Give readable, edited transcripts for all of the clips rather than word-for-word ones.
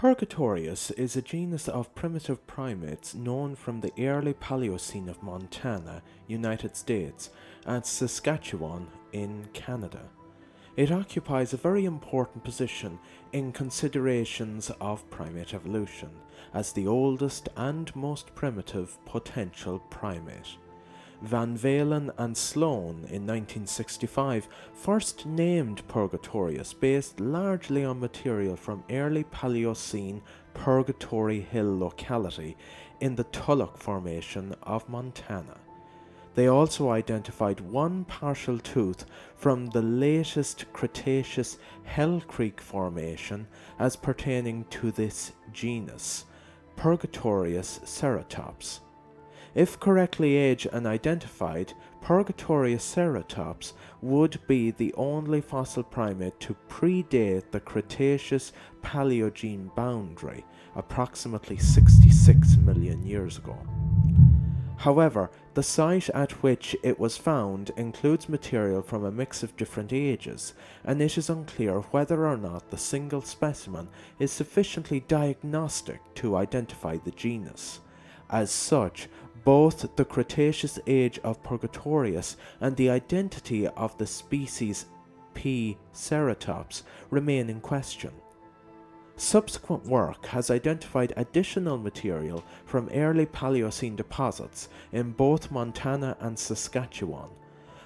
Purgatorious is a genus of primitive primates known from the early Paleocene of Montana, United States, and Saskatchewan in Canada. It occupies a very important position in considerations of primate evolution, as the oldest and most primitive potential primate. Van Valen and Sloan in 1965 first named Purgatorious based largely on material from early Paleocene Purgatory Hill locality in the Tulloch Formation of Montana. They also identified one partial tooth from the latest Cretaceous Hell Creek Formation as pertaining to this genus, Purgatorious ceratops. If correctly aged and identified, Purgatorious ceratops would be the only fossil primate to predate the Cretaceous-Paleogene boundary, approximately 66 million years ago. However, the site at which it was found includes material from a mix of different ages, and it is unclear whether or not the single specimen is sufficiently diagnostic to identify the genus. As such, both the Cretaceous age of Purgatorious and the identity of the species P. ceratops remain in question. Subsequent work has identified additional material from early Paleocene deposits in both Montana and Saskatchewan,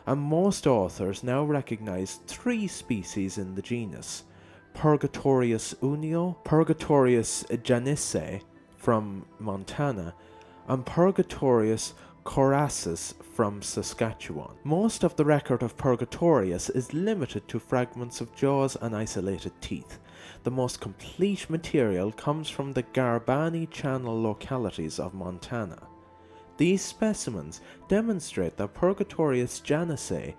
and most authors now recognize three species in the genus: Purgatorious unio, Purgatorious janice from Montana, and Purgatorious coracis from Saskatchewan. Most of the record of Purgatorious is limited to fragments of jaws and isolated teeth. The most complete material comes from the Garbani Channel localities of Montana. These specimens demonstrate that Purgatorious janice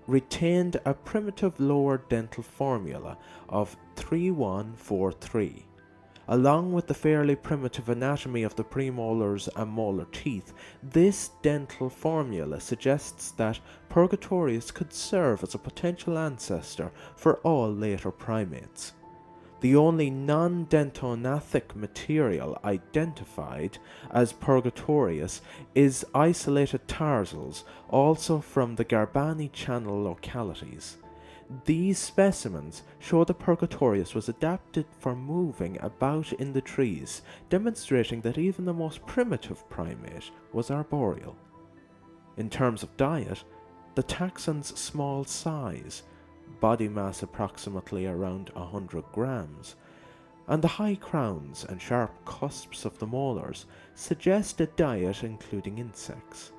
retained a primitive lower dental formula of 3143. Along with the fairly primitive anatomy of the premolars and molar teeth, this dental formula suggests that Purgatorious could serve as a potential ancestor for all later primates. The only non-dentognathic material identified as Purgatorious is isolated tarsals, also from the Garbani Channel localities. These specimens show that Purgatorious was adapted for moving about in the trees, demonstrating that even the most primitive primate was arboreal. In terms of diet, the taxon's small size, body mass approximately around 100 grams, and the high crowns and sharp cusps of the molars suggest a diet including insects.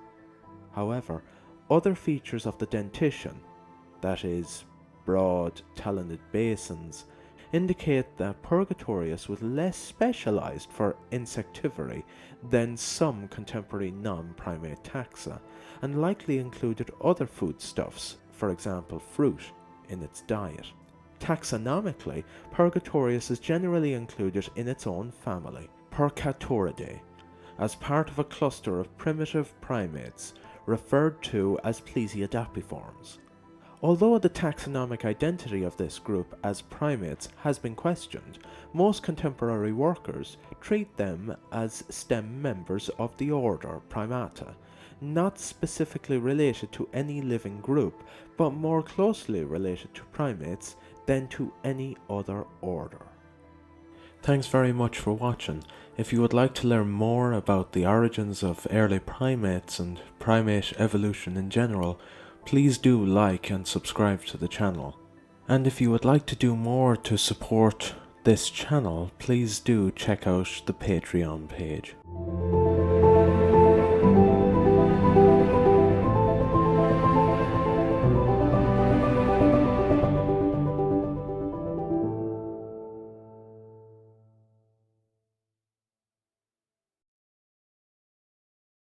However, other features of the dentition, that is, broad talonid basins, indicate that Purgatorious was less specialized for insectivory than some contemporary non-primate taxa, and likely included other foodstuffs, for example fruit, in its diet. Taxonomically, Purgatorious is generally included in its own family, Purgatoridae, as part of a cluster of primitive primates referred to as Plesiadapiforms. Although the taxonomic identity of this group as primates has been questioned, most contemporary workers treat them as stem members of the order Primata, not specifically related to any living group, but more closely related to primates than to any other order. Thanks very much for watching. If you would like to learn more about the origins of early primates and primate evolution in general, please do like and subscribe to the channel. And if you would like to do more to support this channel, please do check out the Patreon page.